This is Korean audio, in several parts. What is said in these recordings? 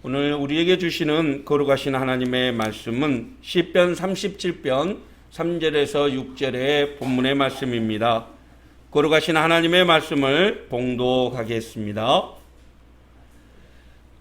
오늘 우리에게 주시는 거룩하신 하나님의 말씀은 시편 37편 3절에서 6절의 본문의 말씀입니다. 거룩하신 하나님의 말씀을 봉독하겠습니다.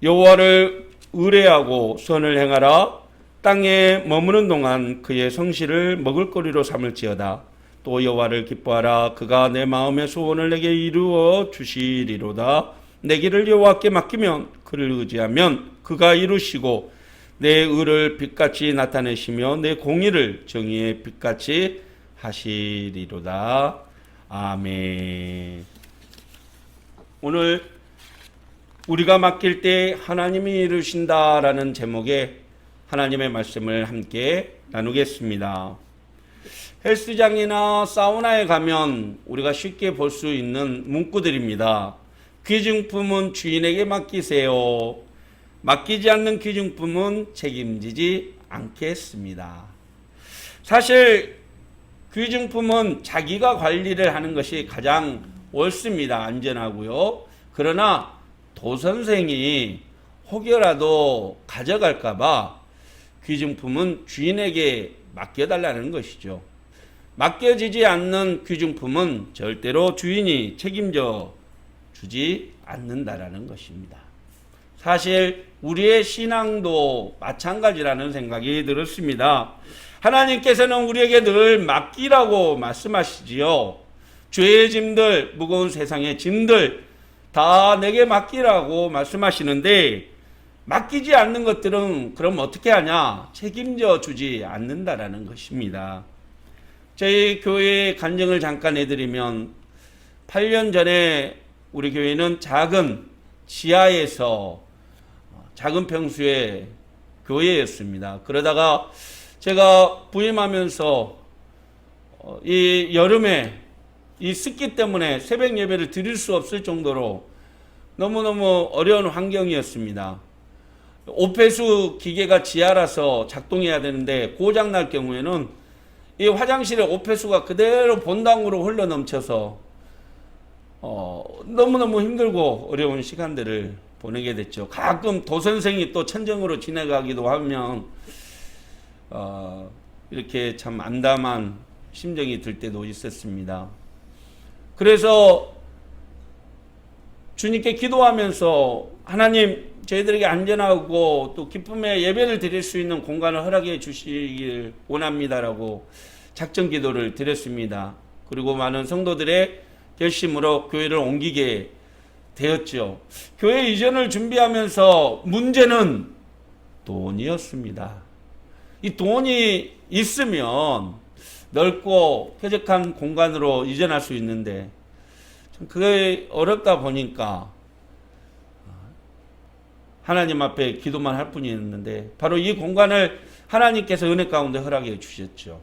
여호와를 의뢰하고 선을 행하라. 땅에 머무는 동안 그의 성실을 먹을거리로 삼을지어다. 또 여호와를 기뻐하라. 그가 내 마음의 소원을 내게 이루어 주시리로다. 내 길을 여호와께 맡기면 그를 의지하면 그가 이루시고 내 의를 빛같이 나타내시며 내 공의를 정의의 빛같이 하시리로다. 아멘. 오늘 우리가 맡길 때 하나님이 이루신다라는 제목의 하나님의 말씀을 함께 나누겠습니다. 헬스장이나 사우나에 가면 우리가 쉽게 볼 수 있는 문구들입니다. 귀중품은 주인에게 맡기세요. 맡기지 않는 귀중품은 책임지지 않겠습니다. 사실 귀중품은 자기가 관리를 하는 것이 가장 옳습니다. 안전하고요. 그러나 도선생이 혹여라도 가져갈까봐 귀중품은 주인에게 맡겨달라는 것이죠. 맡겨지지 않는 귀중품은 절대로 주인이 책임져 주지 않는다라는 것입니다. 사실 우리의 신앙도 마찬가지라는 생각이 들었습니다. 하나님께서는 우리에게 늘 맡기라고 말씀하시지요. 죄의 짐들, 무거운 세상의 짐들 다 내게 맡기라고 말씀하시는데 맡기지 않는 것들은 그럼 어떻게 하냐? 책임져 주지 않는다라는 것입니다. 저희 교회의 간증을 잠깐 해드리면 8년 전에 우리 교회는 작은 지하에서 작은 평수의 교회였습니다. 그러다가 제가 부임하면서 이 여름에 이 습기 때문에 새벽 예배를 드릴 수 없을 정도로 너무너무 어려운 환경이었습니다. 오폐수 기계가 지하라서 작동해야 되는데 고장 날 경우에는 이 화장실에 오폐수가 그대로 본당으로 흘러 넘쳐서 너무너무 힘들고 어려운 시간들을 보내게 됐죠. 가끔 도선생이 또 천정으로 지나가기도 하면 이렇게 참 암담한 심정이 들 때도 있었습니다. 그래서 주님께 기도하면서 하나님 저희들에게 안전하고 또 기쁨의 예배를 드릴 수 있는 공간을 허락해 주시길 원합니다라고 작정 기도를 드렸습니다. 그리고 많은 성도들의 결심으로 교회를 옮기게 되었죠. 교회 이전을 준비하면서 문제는 돈이었습니다. 이 돈이 있으면 넓고 쾌적한 공간으로 이전할 수 있는데 참 그게 어렵다 보니까 하나님 앞에 기도만 할 뿐이었는데 바로 이 공간을 하나님께서 은혜 가운데 허락해 주셨죠.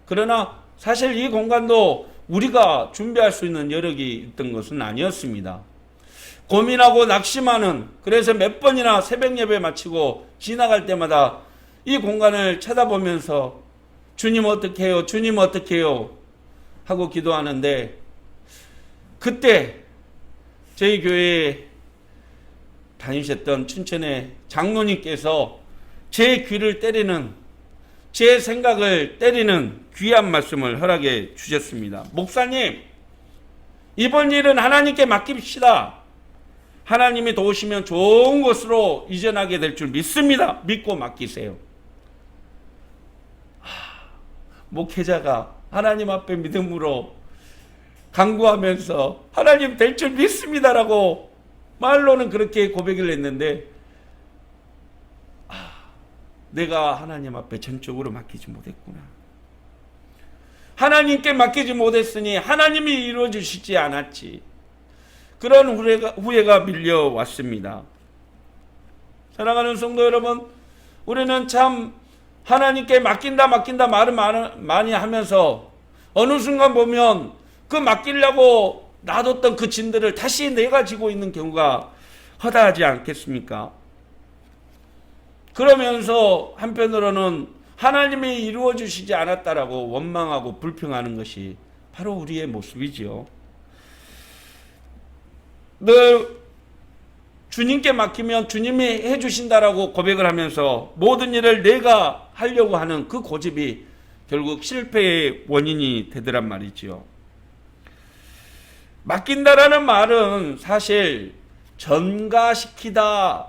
그러나 사실 이 공간도 우리가 준비할 수 있는 여력이 있던 것은 아니었습니다. 고민하고 낙심하는, 그래서 몇 번이나 새벽 예배 마치고 지나갈 때마다 이 공간을 쳐다보면서 주님 어떻게 해요? 주님 어떻게 해요? 하고 기도하는데 그때 저희 교회에 다니셨던 춘천의 장로님께서 제 귀를 때리는, 제 생각을 때리는 귀한 말씀을 허락해 주셨습니다. 목사님, 이번 일은 하나님께 맡깁시다. 하나님이 도우시면 좋은 곳으로 이전하게 될 줄 믿습니다. 믿고 맡기세요. 목회자가 하나님 앞에 믿음으로 간구하면서 하나님 될 줄 믿습니다라고 말로는 그렇게 고백을 했는데 내가 하나님 앞에 전적으로 맡기지 못했구나. 하나님께 맡기지 못했으니 하나님이 이루어 주시지 않았지. 그런 후회가 밀려왔습니다. 사랑하는 성도 여러분, 우리는 참 하나님께 맡긴다 말을 많이 하면서 어느 순간 보면 그 맡기려고 놔뒀던 그 짐들을 다시 내가 지고 있는 경우가 허다하지 않겠습니까? 그러면서 한편으로는 하나님이 이루어 주시지 않았다라고 원망하고 불평하는 것이 바로 우리의 모습이지요. 늘 주님께 맡기면 주님이 해주신다라고 고백을 하면서 모든 일을 내가 하려고 하는 그 고집이 결국 실패의 원인이 되더란 말이지요. 맡긴다라는 말은 사실 전가시키다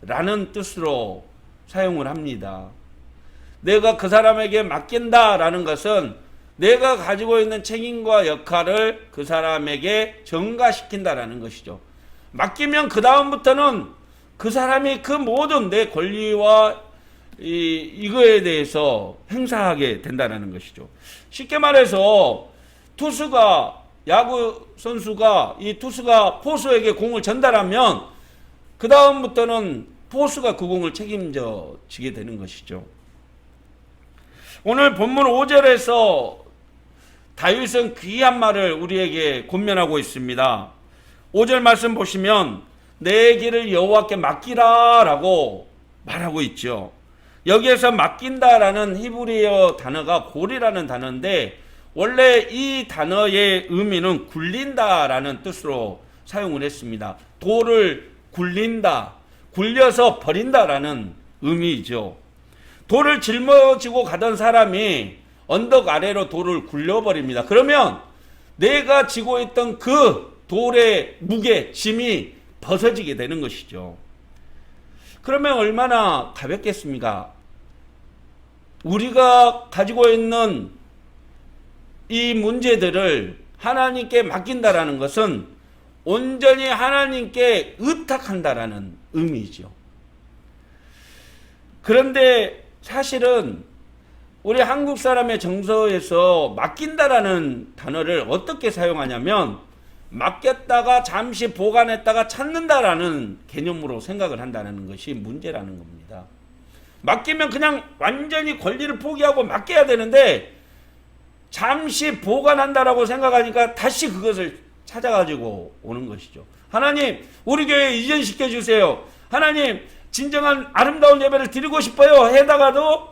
라는 뜻으로 사용을 합니다. 내가 그 사람에게 맡긴다라는 것은 내가 가지고 있는 책임과 역할을 그 사람에게 전가시킨다라는 것이죠. 맡기면 그 다음부터는 그 사람이 그 모든 내 권리와 이거에 대해서 행사하게 된다는 것이죠. 쉽게 말해서 야구 선수가 이 투수가 포수에게 공을 전달하면 그 다음부터는 포수가 그 공을 책임져 지게 되는 것이죠. 오늘 본문 5절에서 다윗은 귀한 말을 우리에게 권면하고 있습니다. 5절 말씀 보시면 내 길을 여호와께 맡기라 라고 말하고 있죠. 여기에서 맡긴다라는 히브리어 단어가 골이라는 단어인데 원래 이 단어의 의미는 굴린다라는 뜻으로 사용을 했습니다. 돌을 굴린다, 굴려서 버린다라는 의미이죠. 돌을 짊어지고 가던 사람이 언덕 아래로 돌을 굴려버립니다. 그러면 내가 지고 있던 그 돌의 무게, 짐이 벗어지게 되는 것이죠. 그러면 얼마나 가볍겠습니까? 우리가 가지고 있는 이 문제들을 하나님께 맡긴다라는 것은 온전히 하나님께 의탁한다라는 의미죠. 그런데 사실은 우리 한국 사람의 정서에서 맡긴다라는 단어를 어떻게 사용하냐면 맡겼다가 잠시 보관했다가 찾는다라는 개념으로 생각을 한다는 것이 문제라는 겁니다. 맡기면 그냥 완전히 권리를 포기하고 맡겨야 되는데 잠시 보관한다라고 생각하니까 다시 그것을 찾아가지고 오는 것이죠. 하나님, 우리 교회에 이전시켜 주세요. 하나님, 진정한 아름다운 예배를 드리고 싶어요. 해다가도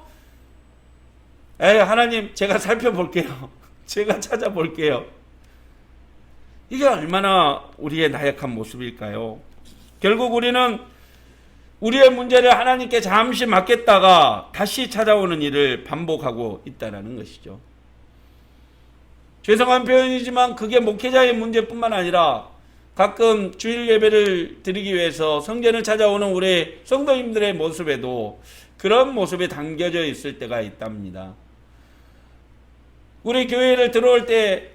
하나님, 제가 살펴볼게요. 제가 찾아볼게요. 이게 얼마나 우리의 나약한 모습일까요? 결국 우리는 우리의 문제를 하나님께 잠시 맡겼다가 다시 찾아오는 일을 반복하고 있다는 것이죠. 죄송한 표현이지만 그게 목회자의 문제뿐만 아니라 가끔 주일 예배를 드리기 위해서 성전을 찾아오는 우리 성도님들의 모습에도 그런 모습이 담겨져 있을 때가 있답니다. 우리 교회를 들어올 때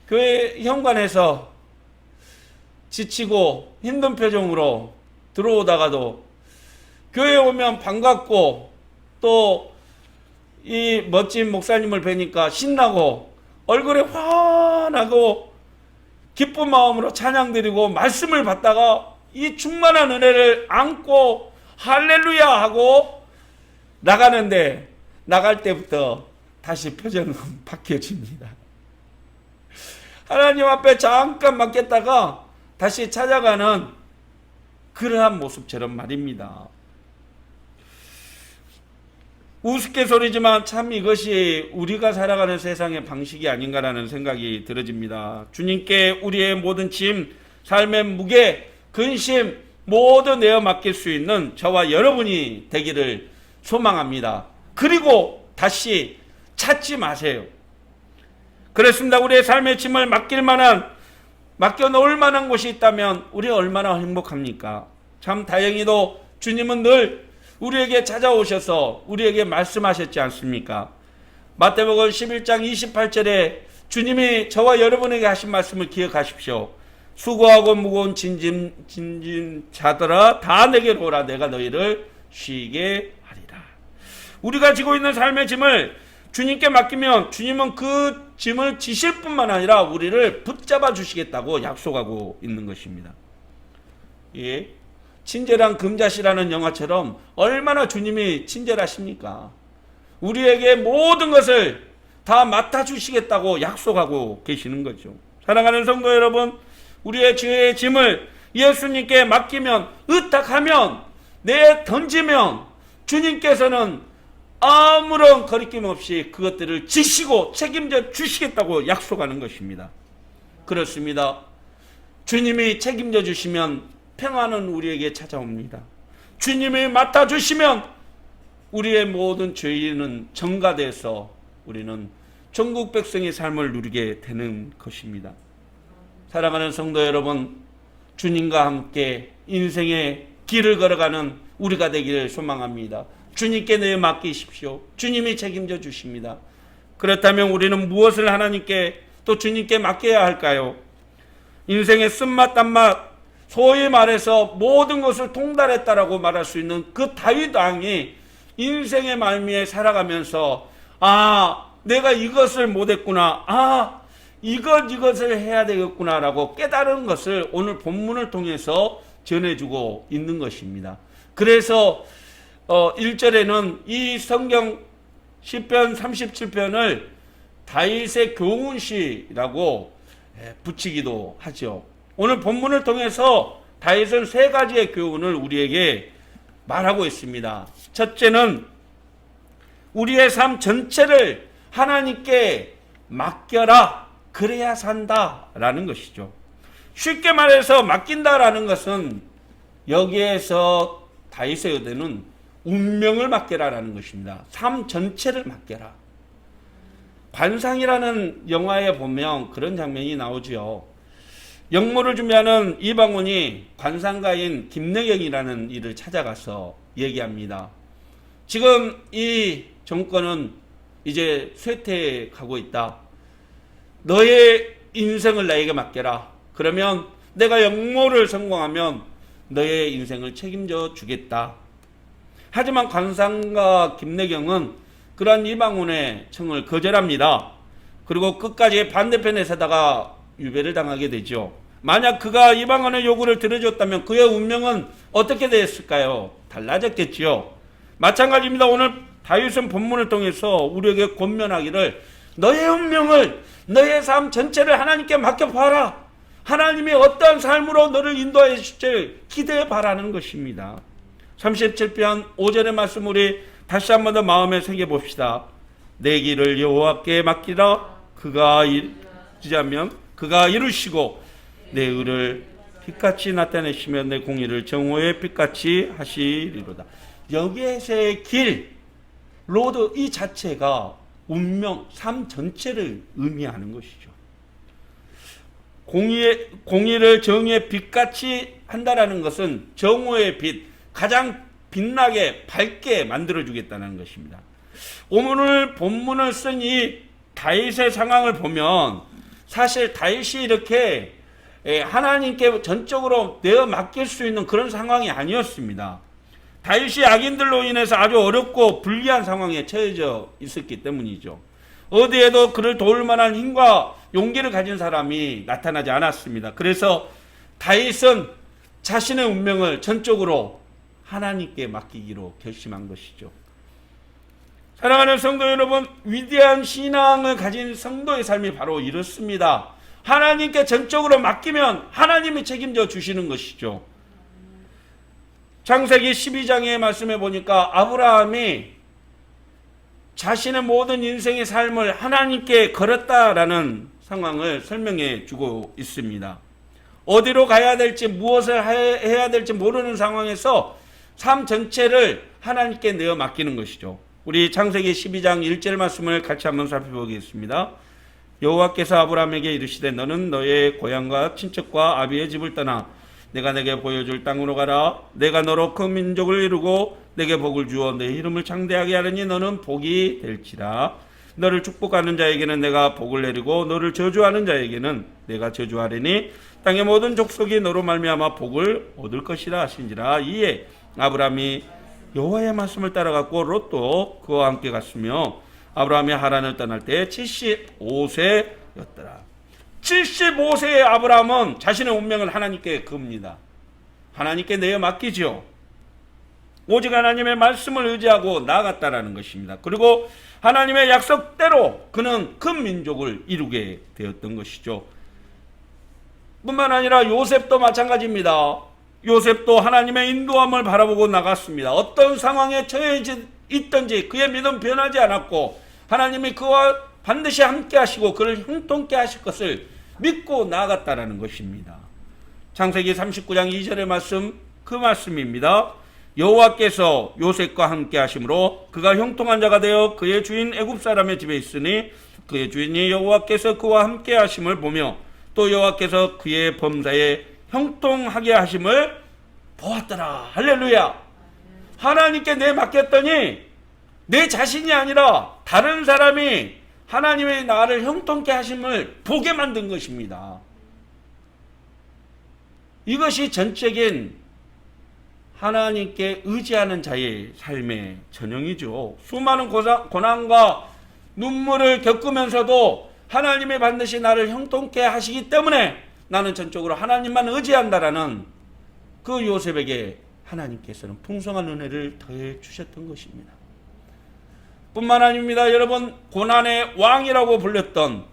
교회 현관에서 지치고 힘든 표정으로 들어오다가도 교회에 오면 반갑고 또 이 멋진 목사님을 뵈니까 신나고 얼굴에 환하고 기쁜 마음으로 찬양드리고 말씀을 받다가 이 충만한 은혜를 안고 할렐루야 하고 나가는데 나갈 때부터 다시 표정은 바뀌어집니다. 하나님 앞에 잠깐 맡겼다가 다시 찾아가는 그러한 모습처럼 말입니다. 우스갯소리지만 참 이것이 우리가 살아가는 세상의 방식이 아닌가라는 생각이 들어집니다. 주님께 우리의 모든 짐, 삶의 무게, 근심 모두 내어 맡길 수 있는 저와 여러분이 되기를 소망합니다. 그리고 다시 찾지 마세요. 그렇습니다. 우리의 삶의 짐을 맡겨 놓을 만한 곳이 있다면 우리 얼마나 행복합니까? 참 다행히도 주님은 늘 우리에게 찾아오셔서 우리에게 말씀하셨지 않습니까? 마태복음 11장 28절에 주님이 저와 여러분에게 하신 말씀을 기억하십시오. 수고하고 무거운 짐진 자들아 다 내게로 오라 내가 너희를 쉬게 하리라. 우리가 지고 있는 삶의 짐을 주님께 맡기면 주님은 그 짐을 지실 뿐만 아니라 우리를 붙잡아 주시겠다고 약속하고 있는 것입니다. 예. 친절한 금자씨라는 영화처럼 얼마나 주님이 친절하십니까? 우리에게 모든 것을 다 맡아주시겠다고 약속하고 계시는 거죠. 사랑하는 성도 여러분, 우리의 죄의 짐을 예수님께 맡기면, 의탁하면, 던지면 주님께서는 아무런 거리낌 없이 그것들을 지시고 책임져 주시겠다고 약속하는 것입니다. 그렇습니다. 주님이 책임져 주시면 평안은 우리에게 찾아옵니다. 주님이 맡아주시면 우리의 모든 죄는 전가돼서 우리는 천국 백성의 삶을 누리게 되는 것입니다. 사랑하는 성도 여러분, 주님과 함께 인생의 길을 걸어가는 우리가 되기를 소망합니다. 주님께 내어 맡기십시오. 주님이 책임져 주십니다. 그렇다면 우리는 무엇을 하나님께 또 주님께 맡겨야 할까요? 인생의 쓴맛 단맛, 소위 말해서 모든 것을 통달했다라고 말할 수 있는 그 다윗 왕이 인생의 말미에 살아가면서 내가 이것을 못했구나, 이것을 해야 되겠구나라고 깨달은 것을 오늘 본문을 통해서 전해주고 있는 것입니다. 그래서 1절에는 이 성경 시편 37편을 다윗의 교훈시라고 붙이기도 하죠. 오늘 본문을 통해서 다윗은 세 가지의 교훈을 우리에게 말하고 있습니다. 첫째는 우리의 삶 전체를 하나님께 맡겨라, 그래야 산다라는 것이죠. 쉽게 말해서 맡긴다라는 것은 여기에서 다윗의 의도는 운명을 맡겨라라는 것입니다. 삶 전체를 맡겨라. 관상이라는 영화에 보면 그런 장면이 나오죠. 영모를 준비하는 이방원이 관상가인 김내경이라는 이를 찾아가서 얘기합니다. 지금 이 정권은 이제 쇠퇴하고 있다. 너의 인생을 나에게 맡겨라. 그러면 내가 영모를 성공하면 너의 인생을 책임져 주겠다. 하지만 관상가 김내경은 그러한 이방원의 청을 거절합니다. 그리고 끝까지 반대편에 서다가 유배를 당하게 되죠. 만약 그가 이방원의 요구를 들어줬다면 그의 운명은 어떻게 됐을까요? 달라졌겠지요. 마찬가지입니다. 오늘 다윗은 본문을 통해서 우리에게 권면하기를 너의 운명을, 너의 삶 전체를 하나님께 맡겨봐라. 하나님이 어떠한 삶으로 너를 인도해 주실지 기대해 바라는 것입니다. 37편 5절의 말씀 우리 다시 한 번 더 마음에 새겨봅시다. 내 길을 여호와께 맡기라. 그가 이루자면 그가 이루시고 내 의를 빛같이 나타내시며 내 공의를 정오의 빛같이 하시리로다. 여기에서의 길, 로드 이 자체가 운명, 삶 전체를 의미하는 것이죠. 공의를 정의의 빛같이 한다라는 것은 정오의 빛, 가장 빛나게 밝게 만들어주겠다는 것입니다. 오늘 본문을 쓴 이 다윗의 상황을 보면 사실 다윗이 이렇게 하나님께 전적으로 내어 맡길 수 있는 그런 상황이 아니었습니다. 다윗이 악인들로 인해서 아주 어렵고 불리한 상황에 처해져 있었기 때문이죠. 어디에도 그를 도울 만한 힘과 용기를 가진 사람이 나타나지 않았습니다. 그래서 다윗은 자신의 운명을 전적으로 하나님께 맡기기로 결심한 것이죠. 사랑하는 성도 여러분, 위대한 신앙을 가진 성도의 삶이 바로 이렇습니다. 하나님께 전적으로 맡기면 하나님이 책임져 주시는 것이죠. 창세기 12장의 말씀에 보니까 아브라함이 자신의 모든 인생의 삶을 하나님께 걸었다라는 상황을 설명해 주고 있습니다. 어디로 가야 될지 무엇을 해야 될지 모르는 상황에서 삶 전체를 하나님께 내어 맡기는 것이죠. 우리 창세기 12장 1절 말씀을 같이 한번 살펴보겠습니다. 여호와께서 아브라함에게 이르시되 너는 너의 고향과 친척과 아비의 집을 떠나 내가 내게 보여줄 땅으로 가라. 내가 너로 큰 민족을 이루고 내게 복을 주어 내 이름을 창대하게 하려니 너는 복이 될지라. 너를 축복하는 자에게는 내가 복을 내리고 너를 저주하는 자에게는 내가 저주하리니 땅의 모든 족속이 너로 말미암아 복을 얻을 것이라 하신지라. 이에 아브라함이 여호와의 말씀을 따라갔고 롯도 그와 함께 갔으며 아브라함이 하란을 떠날 때 75세였더라. 75세의 아브라함은 자신의 운명을 하나님께 겁니다. 하나님께 내어 맡기죠. 오직 하나님의 말씀을 의지하고 나아갔다라는 것입니다. 그리고 하나님의 약속대로 그는 큰 민족을 이루게 되었던 것이죠. 뿐만 아니라 요셉도 마찬가지입니다. 요셉도 하나님의 인도함을 바라보고 나갔습니다. 어떤 상황에 처해 있든지 그의 믿음 변하지 않았고 하나님이 그와 반드시 함께 하시고 그를 형통케 하실 것을 믿고 나아갔다라는 것입니다. 창세기 39장 2절의 말씀, 그 말씀입니다. 여호와께서 요셉과 함께 하심으로 그가 형통한 자가 되어 그의 주인 애굽 사람의 집에 있으니 그의 주인이 여호와께서 그와 함께 하심을 보며 또 여호와께서 그의 범사에 형통하게 하심을 보았더라. 할렐루야. 하나님께 내 맡겼더니 내 자신이 아니라 다른 사람이 하나님의 나를 형통케 하심을 보게 만든 것입니다. 이것이 전적인 하나님께 의지하는 자의 삶의 전형이죠. 수많은 고난과 눈물을 겪으면서도 하나님이 반드시 나를 형통케 하시기 때문에 나는 전적으로 하나님만 의지한다라는 그 요셉에게 하나님께서는 풍성한 은혜를 더해 주셨던 것입니다. 뿐만 아닙니다. 여러분, 고난의 왕이라고 불렸던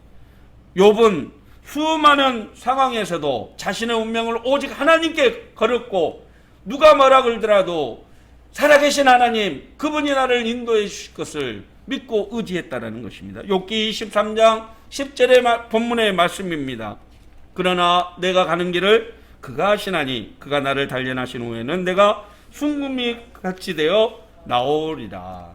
욥은 수많은 상황에서도 자신의 운명을 오직 하나님께 걸었고 누가 뭐라 그러더라도 살아계신 하나님, 그분이 나를 인도해 주실 것을 믿고 의지했다는 것입니다. 욥기 23장 10절의 본문의 말씀입니다. 그러나 내가 가는 길을 그가 하시나니 그가 나를 단련하신 후에는 내가 순금이 같이 되어 나오리라.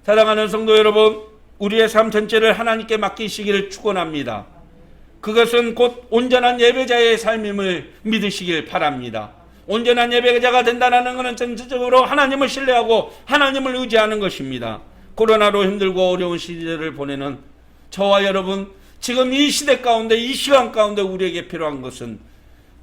사랑하는 성도 여러분, 우리의 삶 전체를 하나님께 맡기시기를 축원합니다. 그것은 곧 온전한 예배자의 삶임을 믿으시길 바랍니다. 온전한 예배자가 된다는 것은 전체적으로 하나님을 신뢰하고 하나님을 의지하는 것입니다. 코로나로 힘들고 어려운 시대를 보내는 저와 여러분, 지금 이 시대 가운데, 이 시간 가운데 우리에게 필요한 것은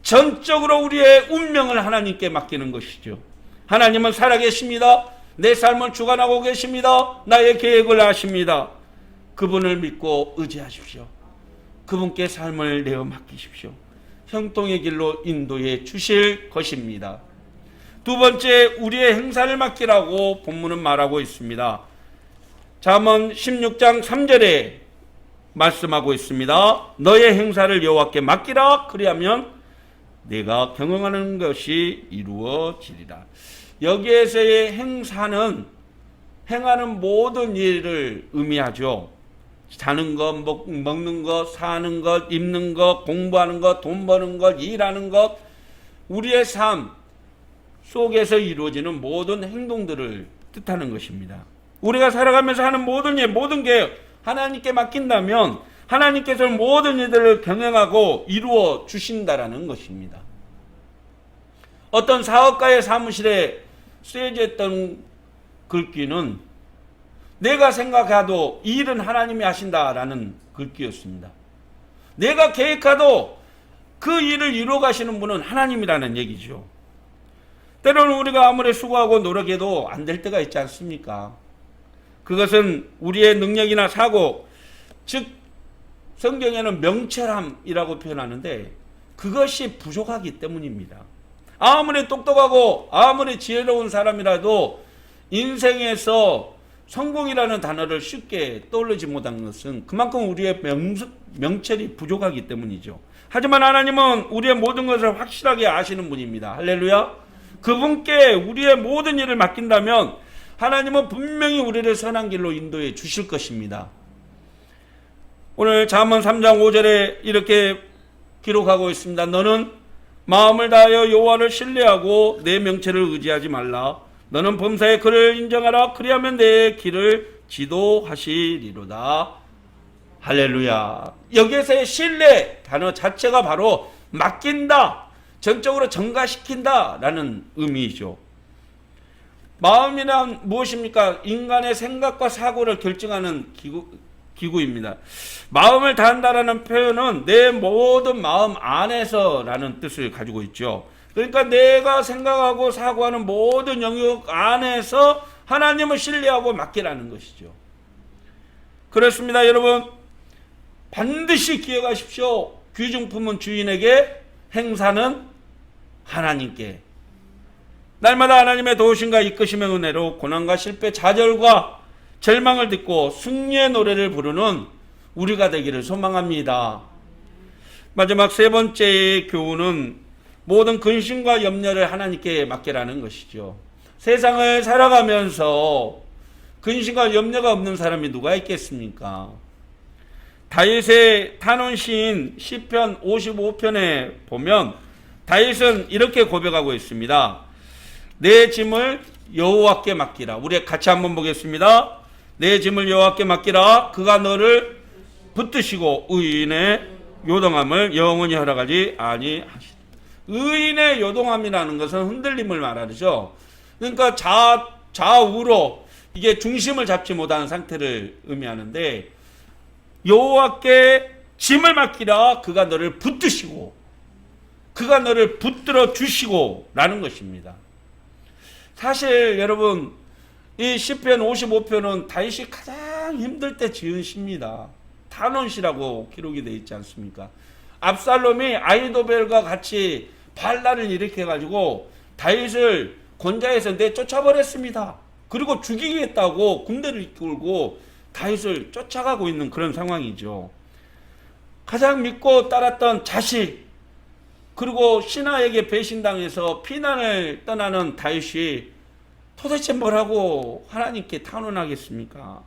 전적으로 우리의 운명을 하나님께 맡기는 것이죠. 하나님은 살아계십니다. 내 삶을 주관하고 계십니다. 나의 계획을 아십니다. 그분을 믿고 의지하십시오. 그분께 삶을 내어 맡기십시오. 형통의 길로 인도해 주실 것입니다. 두 번째, 우리의 행사를 맡기라고 본문은 말하고 있습니다. 잠언 16장 3절에 말씀하고 있습니다. 너의 행사를 여호와께 맡기라. 그리하면 내가 경영하는 것이 이루어지리라. 여기에서의 행사는 행하는 모든 일을 의미하죠. 자는 것, 먹는 것, 사는 것, 입는 것, 공부하는 것, 돈 버는 것, 일하는 것, 우리의 삶 속에서 이루어지는 모든 행동들을 뜻하는 것입니다. 우리가 살아가면서 하는 모든 일, 모든 게 하나님께 맡긴다면 하나님께서 모든 일들을 경영하고 이루어 주신다라는 것입니다. 어떤 사업가의 사무실에 쓰여졌던 글귀는 내가 생각해도 이 일은 하나님이 하신다라는 글귀였습니다. 내가 계획해도 그 일을 이루어 가시는 분은 하나님이라는 얘기죠. 때로는 우리가 아무리 수고하고 노력해도 안 될 때가 있지 않습니까? 그것은 우리의 능력이나 사고, 즉 성경에는 명철함이라고 표현하는데 그것이 부족하기 때문입니다. 아무리 똑똑하고 아무리 지혜로운 사람이라도 인생에서 성공이라는 단어를 쉽게 떠올리지 못한 것은 그만큼 우리의 명철이 부족하기 때문이죠. 하지만 하나님은 우리의 모든 것을 확실하게 아시는 분입니다. 할렐루야. 그분께 우리의 모든 일을 맡긴다면 하나님은 분명히 우리를 선한 길로 인도해 주실 것입니다. 오늘 잠언 3장 5절에 이렇게 기록하고 있습니다. 너는 마음을 다하여 여호와를 신뢰하고 내 명철을 의지하지 말라. 너는 범사에 그를 인정하라. 그리하면 내 길을 지도하시리로다. 할렐루야. 여기에서의 신뢰 단어 자체가 바로 맡긴다, 전적으로 전가시킨다 라는 의미이죠. 마음이란 무엇입니까? 인간의 생각과 사고를 결정하는 기구입니다. 마음을 다한다라는 표현은 내 모든 마음 안에서라는 뜻을 가지고 있죠. 그러니까 내가 생각하고 사고하는 모든 영역 안에서 하나님을 신뢰하고 맡기라는 것이죠. 그렇습니다. 여러분, 반드시 기억하십시오. 귀중품은 주인에게, 행사는 하나님께. 날마다 하나님의 도우심과 이끄심의 은혜로 고난과 실패, 좌절과 절망을 듣고 승리의 노래를 부르는 우리가 되기를 소망합니다. 마지막 세 번째의 교훈은 모든 근심과 염려를 하나님께 맡기라는 것이죠. 세상을 살아가면서 근심과 염려가 없는 사람이 누가 있겠습니까? 다윗의 탄원 시인 시편 55편에 보면 다윗은 이렇게 고백하고 있습니다. 내 짐을 여호와께 맡기라. 우리 같이 한번 보겠습니다. 내 짐을 여호와께 맡기라. 그가 너를 붙드시고 의인의 요동함을 영원히 허락하지 아니하시리라. 의인의 요동함이라는 것은 흔들림을 말하죠. 그러니까 좌우로 이게 중심을 잡지 못하는 상태를 의미하는데, 여호와께 짐을 맡기라. 그가 너를 붙드시고 그가 너를 붙들어 주시고 라는 것입니다. 사실 여러분, 이 시편 55편은 다윗이 가장 힘들 때 지은 시입니다. 탄원시라고 기록이 되어 있지 않습니까? 압살롬이 아히도벨과 같이 반란을 일으켜가지고 다윗을 권좌에서 내쫓아버렸습니다. 그리고 죽이겠다고 군대를 이끌고 다윗을 쫓아가고 있는 그런 상황이죠. 가장 믿고 따랐던 자식, 그리고 신하에게 배신당해서 피난을 떠나는 다윗이 도대체 뭐라고 하나님께 탄원하겠습니까?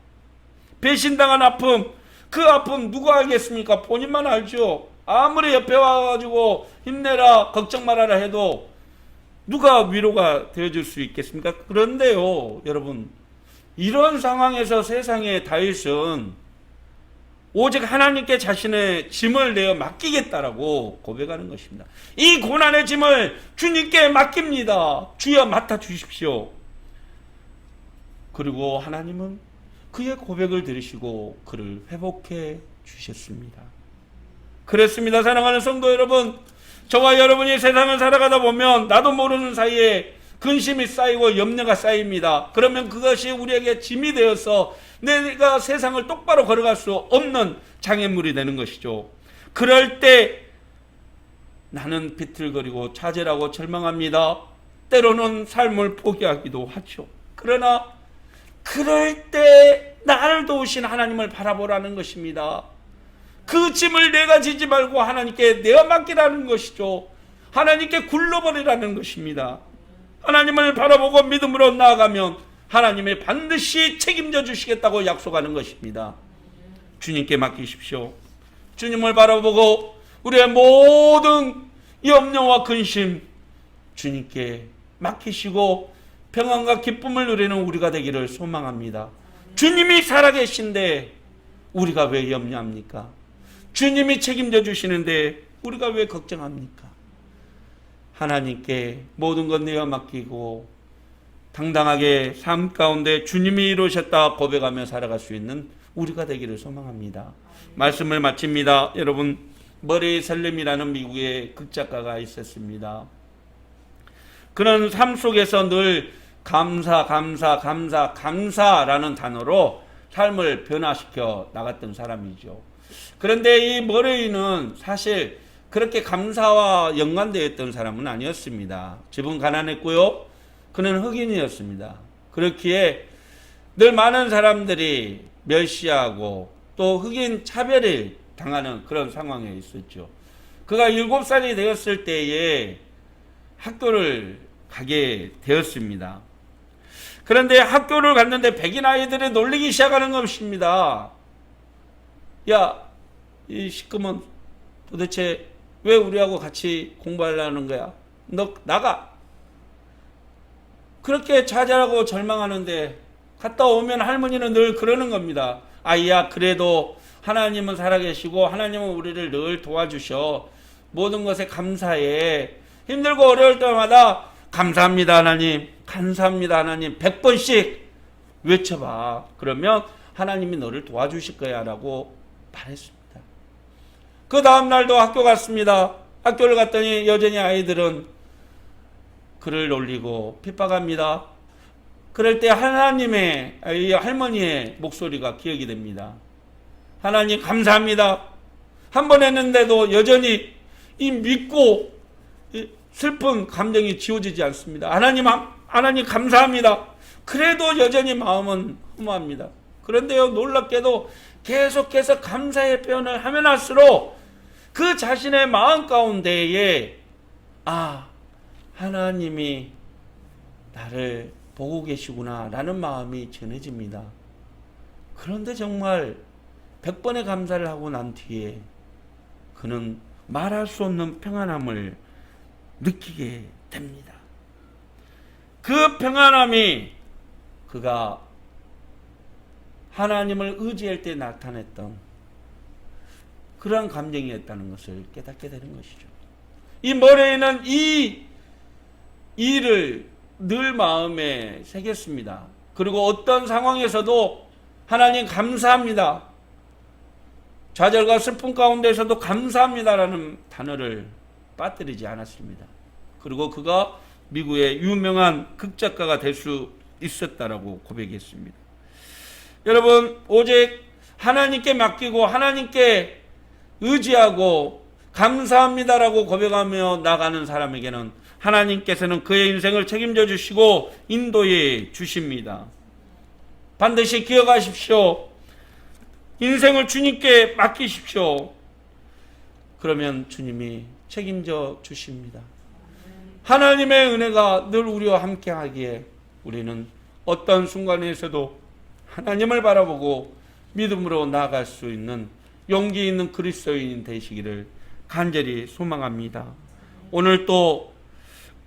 배신당한 아픔, 그 아픔 누가 알겠습니까? 본인만 알죠. 아무리 옆에 와가지고 힘내라, 걱정 말아라 해도 누가 위로가 되어줄 수 있겠습니까? 그런데요, 여러분, 이런 상황에서 세상의 다윗은 오직 하나님께 자신의 짐을 내어 맡기겠다라고 고백하는 것입니다. 이 고난의 짐을 주님께 맡깁니다. 주여 맡아 주십시오. 그리고 하나님은 그의 고백을 들으시고 그를 회복해 주셨습니다. 그렇습니다. 사랑하는 성도 여러분, 저와 여러분이 세상을 살아가다 보면 나도 모르는 사이에 근심이 쌓이고 염려가 쌓입니다. 그러면 그것이 우리에게 짐이 되어서 내가 세상을 똑바로 걸어갈 수 없는 장애물이 되는 것이죠. 그럴 때 나는 비틀거리고 좌절하고 절망합니다. 때로는 삶을 포기하기도 하죠. 그러나 그럴 때 나를 도우신 하나님을 바라보라는 것입니다. 그 짐을 내가 지지 말고 하나님께 내어 맡기라는 것이죠. 하나님께 굴러버리라는 것입니다. 하나님을 바라보고 믿음으로 나아가면 하나님이 반드시 책임져 주시겠다고 약속하는 것입니다. 주님께 맡기십시오. 주님을 바라보고 우리의 모든 염려와 근심 주님께 맡기시고 평안과 기쁨을 누리는 우리가 되기를 소망합니다. 주님이 살아계신데 우리가 왜 염려합니까? 주님이 책임져 주시는데 우리가 왜 걱정합니까? 하나님께 모든 것 내어 맡기고 당당하게 삶 가운데 주님이 이루셨다 고백하며 살아갈 수 있는 우리가 되기를 소망합니다. 말씀을 마칩니다. 여러분, 머리 셀름이라는 미국의 극작가가 있었습니다. 그는 삶 속에서 늘 감사라는 단어로 삶을 변화시켜 나갔던 사람이죠. 그런데 이 머레이는 사실 그렇게 감사와 연관되어 있던 사람은 아니었습니다. 집은 가난했고요. 그는 흑인이었습니다. 그렇기에 늘 많은 사람들이 멸시하고 또 흑인 차별을 당하는 그런 상황에 있었죠. 그가 7살이 되었을 때에 학교를 가게 되었습니다. 그런데 학교를 갔는데 백인 아이들이 놀리기 시작하는 것입니다. 야, 이 시커먼 도대체 왜 우리하고 같이 공부하려는 거야? 너 나가. 그렇게 좌절하고 절망하는데 갔다 오면 할머니는 늘 그러는 겁니다. 아이야, 그래도 하나님은 살아계시고 하나님은 우리를 늘 도와주셔. 모든 것에 감사해. 힘들고 어려울 때마다 감사합니다 하나님, 감사합니다 하나님 100번씩 외쳐봐. 그러면 하나님이 너를 도와주실 거야 라고 말했습니다. 그 다음 날도 학교 갔습니다. 학교를 갔더니 여전히 아이들은 그를 놀리고 핍박합니다. 그럴 때 하나님의, 이 할머니의 목소리가 기억이 됩니다. 하나님 감사합니다. 한 번 했는데도 여전히 이 믿고 슬픈 감정이 지워지지 않습니다. 하나님 감사합니다. 그래도 여전히 마음은 허무합니다. 그런데요, 놀랍게도 계속해서 감사의 표현을 하면 할수록 그 자신의 마음 가운데에 하나님이 나를 보고 계시구나 라는 마음이 전해집니다. 그런데 정말 100번의 감사를 하고 난 뒤에 그는 말할 수 없는 평안함을 느끼게 됩니다. 그 평안함이 그가 하나님을 의지할 때 나타냈던 그러한 감정이었다는 것을 깨닫게 되는 것이죠. 이 머레이는 이 일을 늘 마음에 새겼습니다. 그리고 어떤 상황에서도 하나님 감사합니다, 좌절과 슬픔 가운데서도 감사합니다라는 단어를 빠뜨리지 않았습니다. 그리고 그가 미국의 유명한 극작가가 될 수 있었다라고 고백했습니다. 여러분, 오직 하나님께 맡기고 하나님께 의지하고 감사합니다라고 고백하며 나가는 사람에게는 하나님께서는 그의 인생을 책임져 주시고 인도해 주십니다. 반드시 기억하십시오. 인생을 주님께 맡기십시오. 그러면 주님이 책임져 주십니다. 하나님의 은혜가 늘 우리와 함께 하기에 우리는 어떤 순간에서도 하나님을 바라보고 믿음으로 나아갈 수 있는 용기 있는 그리스도인 되시기를 간절히 소망합니다. 오늘 또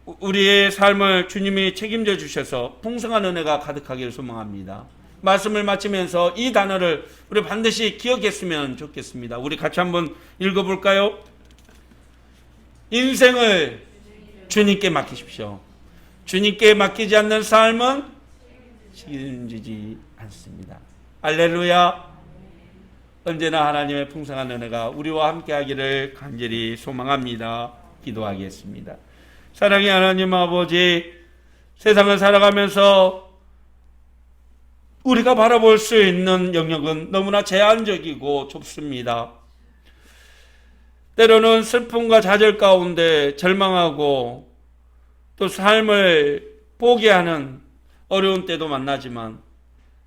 우리의 삶을 주님이 책임져 주셔서 풍성한 은혜가 가득하기를 소망합니다. 말씀을 마치면서 이 단어를 우리 반드시 기억했으면 좋겠습니다. 우리 같이 한번 읽어볼까요? 인생을 주님께 맡기십시오. 주님께 맡기지 않는 삶은 책임지지 않습니다. 할렐루야. 언제나 하나님의 풍성한 은혜가 우리와 함께 하기를 간절히 소망합니다. 기도하겠습니다. 사랑의 하나님 아버지, 세상을 살아가면서 우리가 바라볼 수 있는 영역은 너무나 제한적이고 좁습니다. 때로는 슬픔과 좌절 가운데 절망하고 또 삶을 포기하는 어려운 때도 만나지만,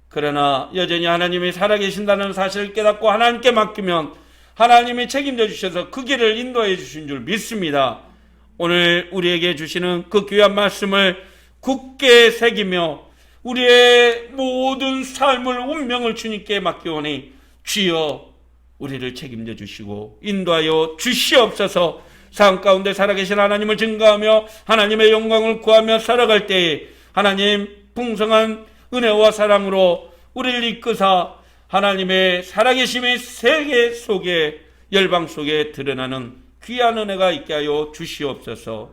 그러나 여전히 하나님이 살아계신다는 사실을 깨닫고 하나님께 맡기면 하나님이 책임져 주셔서 그 길을 인도해 주신 줄 믿습니다. 오늘 우리에게 주시는 그 귀한 말씀을 굳게 새기며 우리의 모든 삶을 운명을 주님께 맡기오니 주여 우리를 책임져 주시고 인도하여 주시옵소서. 삶 가운데 살아계신 하나님을 증거하며 하나님의 영광을 구하며 살아갈 때에 하나님 풍성한 은혜와 사랑으로 우리를 이끄사 하나님의 살아계심의 세계 속에, 열방 속에 드러나는 귀한 은혜가 있게 하여 주시옵소서.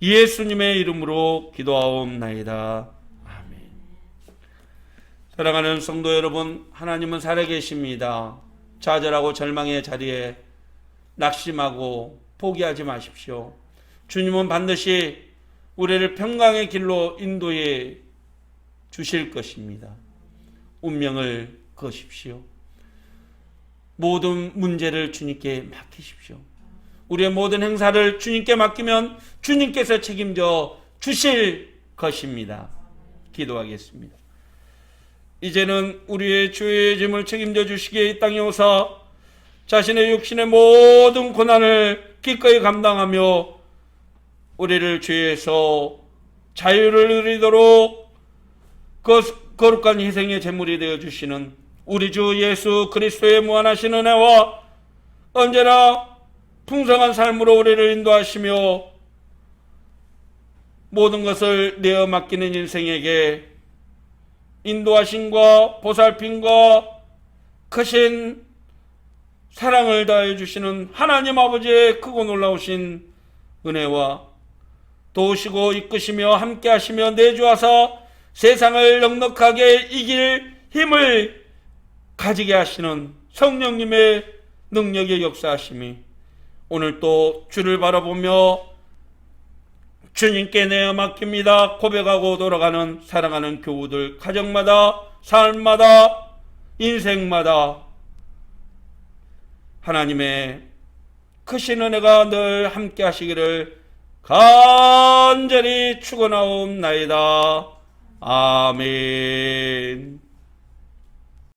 예수님의 이름으로 기도하옵나이다. 아멘. 사랑하는 성도 여러분, 하나님은 살아계십니다. 좌절하고 절망의 자리에 낙심하고 포기하지 마십시오. 주님은 반드시 우리를 평강의 길로 인도해 주실 것입니다. 운명을 거십시오. 모든 문제를 주님께 맡기십시오. 우리의 모든 행사를 주님께 맡기면 주님께서 책임져 주실 것입니다. 기도하겠습니다. 이제는 우리의 주의 짐을 책임져 주시기에 이 땅에 오사 자신의 육신의 모든 고난을 기꺼이 감당하며 우리를 죄에서 자유를 누리도록 거룩한 희생의 제물이 되어 주시는 우리 주 예수 그리스도의 무한하신 은혜와 언제나 풍성한 삶으로 우리를 인도하시며 모든 것을 내어 맡기는 인생에게 인도하심과 보살핌과 크신 사랑을 다해 주시는 하나님 아버지의 크고 놀라우신 은혜와 도우시고 이끄시며 함께 하시며 내주하사 세상을 넉넉하게 이길 힘을 가지게 하시는 성령님의 능력의 역사하심이 오늘 또 주를 바라보며 주님께 내어 맡깁니다 고백하고 돌아가는 사랑하는 교우들 가정마다 삶마다 인생마다 하나님의 크신 은혜가 늘 함께 하시기를 간절히 축원하옵나이다. 아멘.